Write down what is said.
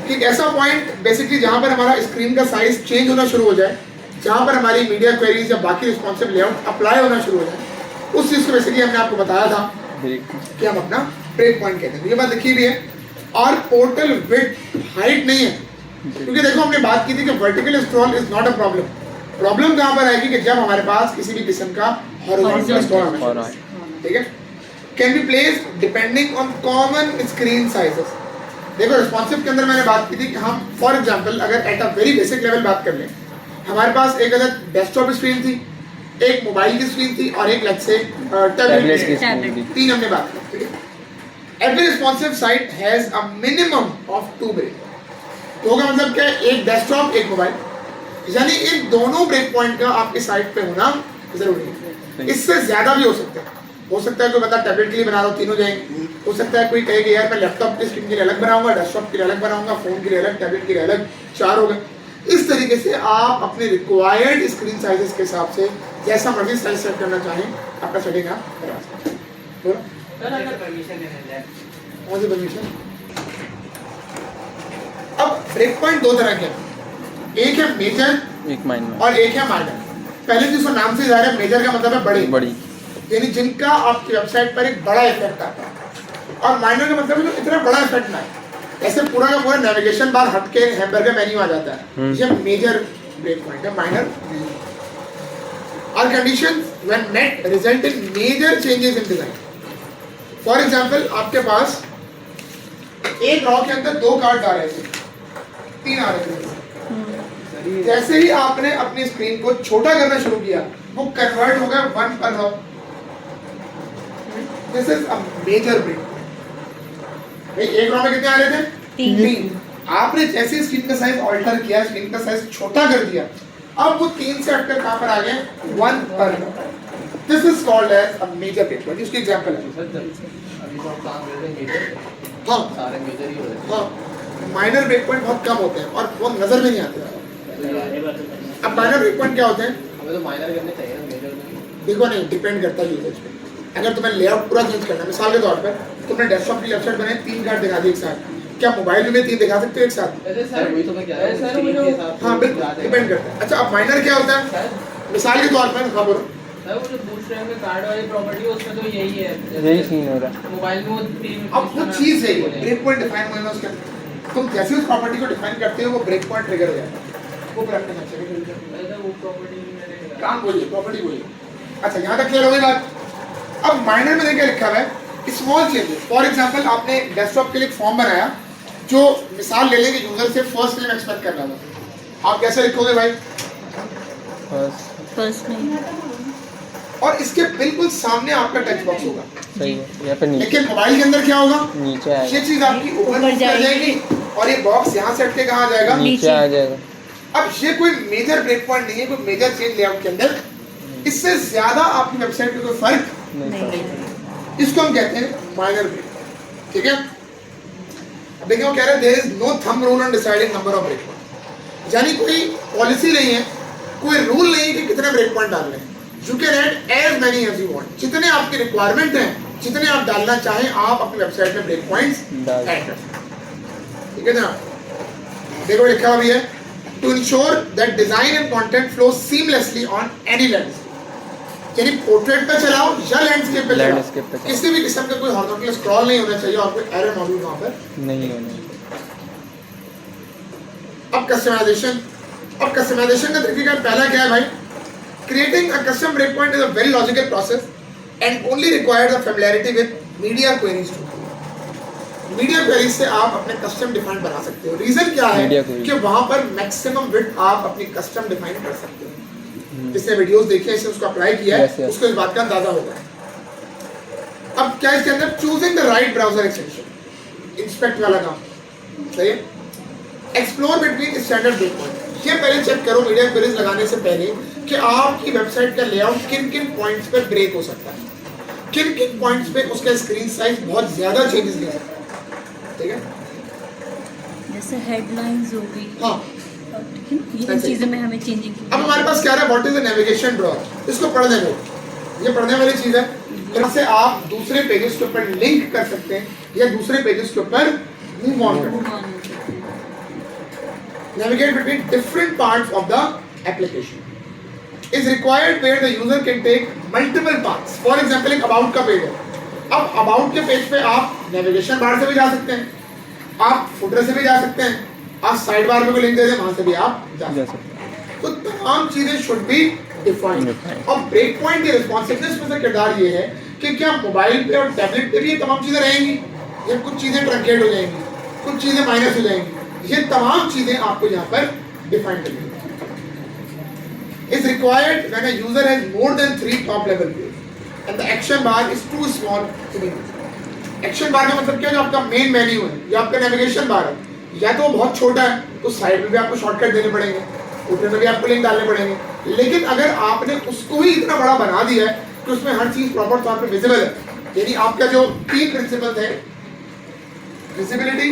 कि ऐसा point basically जहां पर हमारा स्क्रीन का साइज चेंज होना शुरू हो जाए, जहां पर हमारी मीडिया क्वेरीज या बाकी रिस्पॉन्सिव लेआउट अप्लाई होना शुरू हो जाए, उस चीज़ को बेसिकली हमने आपको बताया था कि हम अपना ब्रेक पॉइंट कहते हैं। ये बात लिखी हुई है। और पोर्टल विड्थ हाइट नहीं है, क्योंकि देखो हमने बात की थी कि vertical scroll is not a problem. Problem कहाँ पर आएगी कि जब हमारे पास किसी भी किस्म का हॉरिजॉन्टल स्क्रॉल होना है, ठीक है। Can be placed depending on common screen sizes. देखो रिस्पॉन्सिव के अंदर मैंने बात की थी कि हम फॉर एग्जांपल अगर at a very basic level बात कर लें, हमारे पास एक अगर डेस्कटॉप स्क्रीन थी, एक मोबाइल की स्क्रीन थी और एक लेट्स से टैबलेट की स्क्रीन थी, तीन हमने बात की, ठीक है। Every responsive site has a minimum of 2 break। तो होगा मतलब क्या, एक डेस्कटॉप एक मोबाइल, यानी इन दोनों ब्रेक पॉइंट का आपके साइट पे होना जरूरी है। इससे ज्यादा भी हो सकता है। हो सकता है कोई बंदा टैबलेट के लिए बना रहा हो, तीनों जाएंगे। हो सकता है कोई कहे कि यार मैं लैपटॉप की स्क्रीन के लिए अलग बनाऊंगा, डेस्कटॉप के लिए अलग बनाऊंगा, फोन के लिए अलग, टैबलेट के लिए अलग, 4 हो गए। इस तरीके से आप अपने रिक्वायर्ड स्क्रीन साइजेस के हिसाब से जैसा मर्जी साइज सेट करना चाहें, आपका सेटिंग आप करवा सकते हैं। कौन सी परमिशन? अब ब्रेक पॉइंट दो तरह के हैं, एक है मेजर, एक माइनर और एक है माइनर। पहले जिसको नाम से जा रहा है, मेजर का मतलब है बड़ी बड़ी, यानी जिनका आपकी वेबसाइट पर एक बड़ा इफेक्ट आता है। और माइनर का मतलब है जो इतना बड़ा इफेक्ट ना है, ऐसे पूरा का पूरा नेविगेशन बार हटके हैमबर्गर मेन्यू आ जाता है, ये मेजर ब्रेक पॉइंट है। माइनर और conditions when met result in major changes in design. For example आपके पास एक रॉ के अंदर 2 कार्ड आ रहे थे, 3 आ रहे थे। जैसे ही आपने अपनी स्क्रीन को छोटा करना शुरू किया, वो कन्वर्ट हो गया 1 पर row. This is a major break. भाई एक रॉ में कितने आ रहे थे? 3। आपने जैसे स्क्रीन का साइज अल्टर किया, स्क्रीन का साइज छोटा कर दिया, अब वो 3 से हटकर कहां पर आ गए? 1 पर row. This is called as a major break point. इसकी एग्जांपल है हाँ, सारे मेजर ही होते हैं। हाँ, माइनर ब्रेक पॉइंट बहुत कम होते हैं और वो नजर भी नहीं आते। अब माइनर ब्रेक पॉइंट क्या होते हैं? हमें तो माइनर करने चाहिए ना, मेजर नहीं। देखो नहीं, डिपेंड करता है यूजेज पे। अगर तुम्हें लेआउट पूरा चेंज करना है, मिसाल के तौर पर तुमने डेस्कटॉप की वेबसाइट बनाई, 3 कार्ड दिखा दिए एक साथ, क्या मोबाइल में 3 दिखा सकते हो एक साथ? सर वही तो मैं कह रहा हूं। हाँ बिल्कुल, डिपेंड करता है। अच्छा अब माइनर क्या होता है? मिसाल के तौर पर हाँ बोलो। वो जो बूटस्ट्रैप में कार्ड वाली प्रॉपर्टी है, उसमें तो यही है, यही सीन हो रहा है मोबाइल में वो 3। अब वो चीज है ब्रेक पॉइंट डिफाइन होना उसका। तुम जैसे उस प्रॉपर्टी को डिफाइन करते हो, वो ब्रेक पॉइंट ट्रिगर हो जाता है। वो प्रैक्टिस अच्छा है। वो प्रॉपर्टी मैंने काम बोलिए, प्रॉपर्टी बोलिए। अच्छा यहाँ तक क्लियर हो गई बात। अब माइनर में क्या लिखा हुआ है? Small changes. फॉर एग्जांपल आपने डेस्कटॉप के लिए एक फॉर्म बनाया, जो मिसाल ले लेंगे यूजर से फर्स्ट नेम एक्सपेक्ट कर रहा था, आप कैसे लिखोगे भाई? फर्स्ट नेम, और इसके बिल्कुल सामने आपका टेक्स्ट बॉक्स होगा, सही है, यहाँ पे नीचे, लेकिन मोबाइल के अंदर क्या होगा? नीचे आएगा, ये चीज आपकी ऊपर कर जाएगी और ये बॉक्स यहाँ से हटके कहाँ आ जाएगा? नीचे आ जाएगा। अब ये कोई मेजर ब्रेक पॉइंट नहीं है, कोई मेजर चेंज लेआउट के अंदर। इससे ज्यादा आपकी वेबसाइट पे कोई फर्क नहीं। इसको हम कहते हैं माइनर ब्रेक, ठीक है। अब देखिए वो कह रहे हैं there is no thumb rule on deciding number of break point, यानी कोई पॉलिसी नहीं है, कोई रूल नहीं है कि कितने ब्रेक पॉइंट डालने हैं। You can add as many as you want, जितने आपकी रिक्वायरमेंट है, जितने आप डालना चाहें, आप अपनी वेबसाइट में ब्रेक पॉइंट्स ऐड कर सकते हैं, ठीक है ना। देखो लिखा हुआ भी है, to ensure that design and content flow seamlessly on any landscape, यानी पोर्ट्रेट पे चलाओ या लैंडस्केप पे चलाओ, किसी भी किस्म का कोई हॉरिजॉन्टल स्क्रॉल नहीं होना चाहिए और कोई एरर मौजूद वहां पर नहीं होना। अब कस्टमाइजेशन। अब कस्टमाइजेशन का तरीका पहला क्या है भाई? Creating a custom break point is a very logical process and only required the familiarity with media queries too. Media queries से आप अपने कस्टम डिफाइन बना सकते हो। रीजन क्या है कि वहां पर मैक्सिमम विड्थ आप अपनी कस्टम डिफाइन कर सकते हो। जिसने वीडियोस देखे हैं, उसको अप्लाई किया है, उसको इस बात का अंदाजा होगा। अब क्या इसके अंदर choosing the right browser extension, inspect वाला काम, सही है। Explore between standard break point, ये पहले चेक करो मीडिया क्वेरीज लगाने से पहले कि आपकी वेबसाइट का लेआउट किन किन पॉइंट्स पर ब्रेक हो सकता है, किन किन पॉइंट्स पे उसका स्क्रीन साइज बहुत ज्यादा चेंजेस ले सकता है, ठीक है। जैसे हेडलाइंस हो गई, हाँ ये चीजें में हमें चेंजिंग। अब हमारे पास क्या है? What is the navigation drawer, इसको पढ़ने दो। ये पढ़ने वाली चीज है, यहाँ से आप दूसरे पेजेस के ऊपर लिंक कर सकते हैं या दूसरे पेजेस के ऊपर मूव ऑन कर सकते हैं। navigate between different parts of the application. Is required where the user can take multiple paths. For example, एक about का पेज है. अब about के पेज पे आप navigation bar से भी जा सकते हैं, आप footer से भी जा सकते हैं, आप साइड बार में कोई लिंक दे दें वहां से भी आप जा सकते हैं. तो तमाम चीजें should be defined. और ब्रेक पॉइंट की रिस्पॉन्सिवनेस में से किरदार ये है कि क्या मोबाइल पे और टैबलेट पे भी ये तमाम चीजें रहेंगी या कुछ चीजें ट्रंकेट हो जाएंगी, कुछ चीजें माइनस हो जाएंगी. ये तमाम चीजें आपको यहाँ पर डिफाइन करनी है. Is required when a user has more than 3 top level views and the action bar is too small to be used. Action bar का मतलब क्या है? जो आपका मेन मेन्यू है या आपका नेविगेशन बार है, या तो वो बहुत छोटा है तो साइड में भी आपको शॉर्टकट देने पड़ेंगे, ऊपर में भी आपको लिंक डालने पड़ेंगे. लेकिन अगर आपने उसको ही इतना बड़ा बना दिया है कि उसमें हर चीज प्रॉपर तौर पे विजिबल है, यानी आपका जो 3 प्रिंसिपल है, विजिबिलिटी,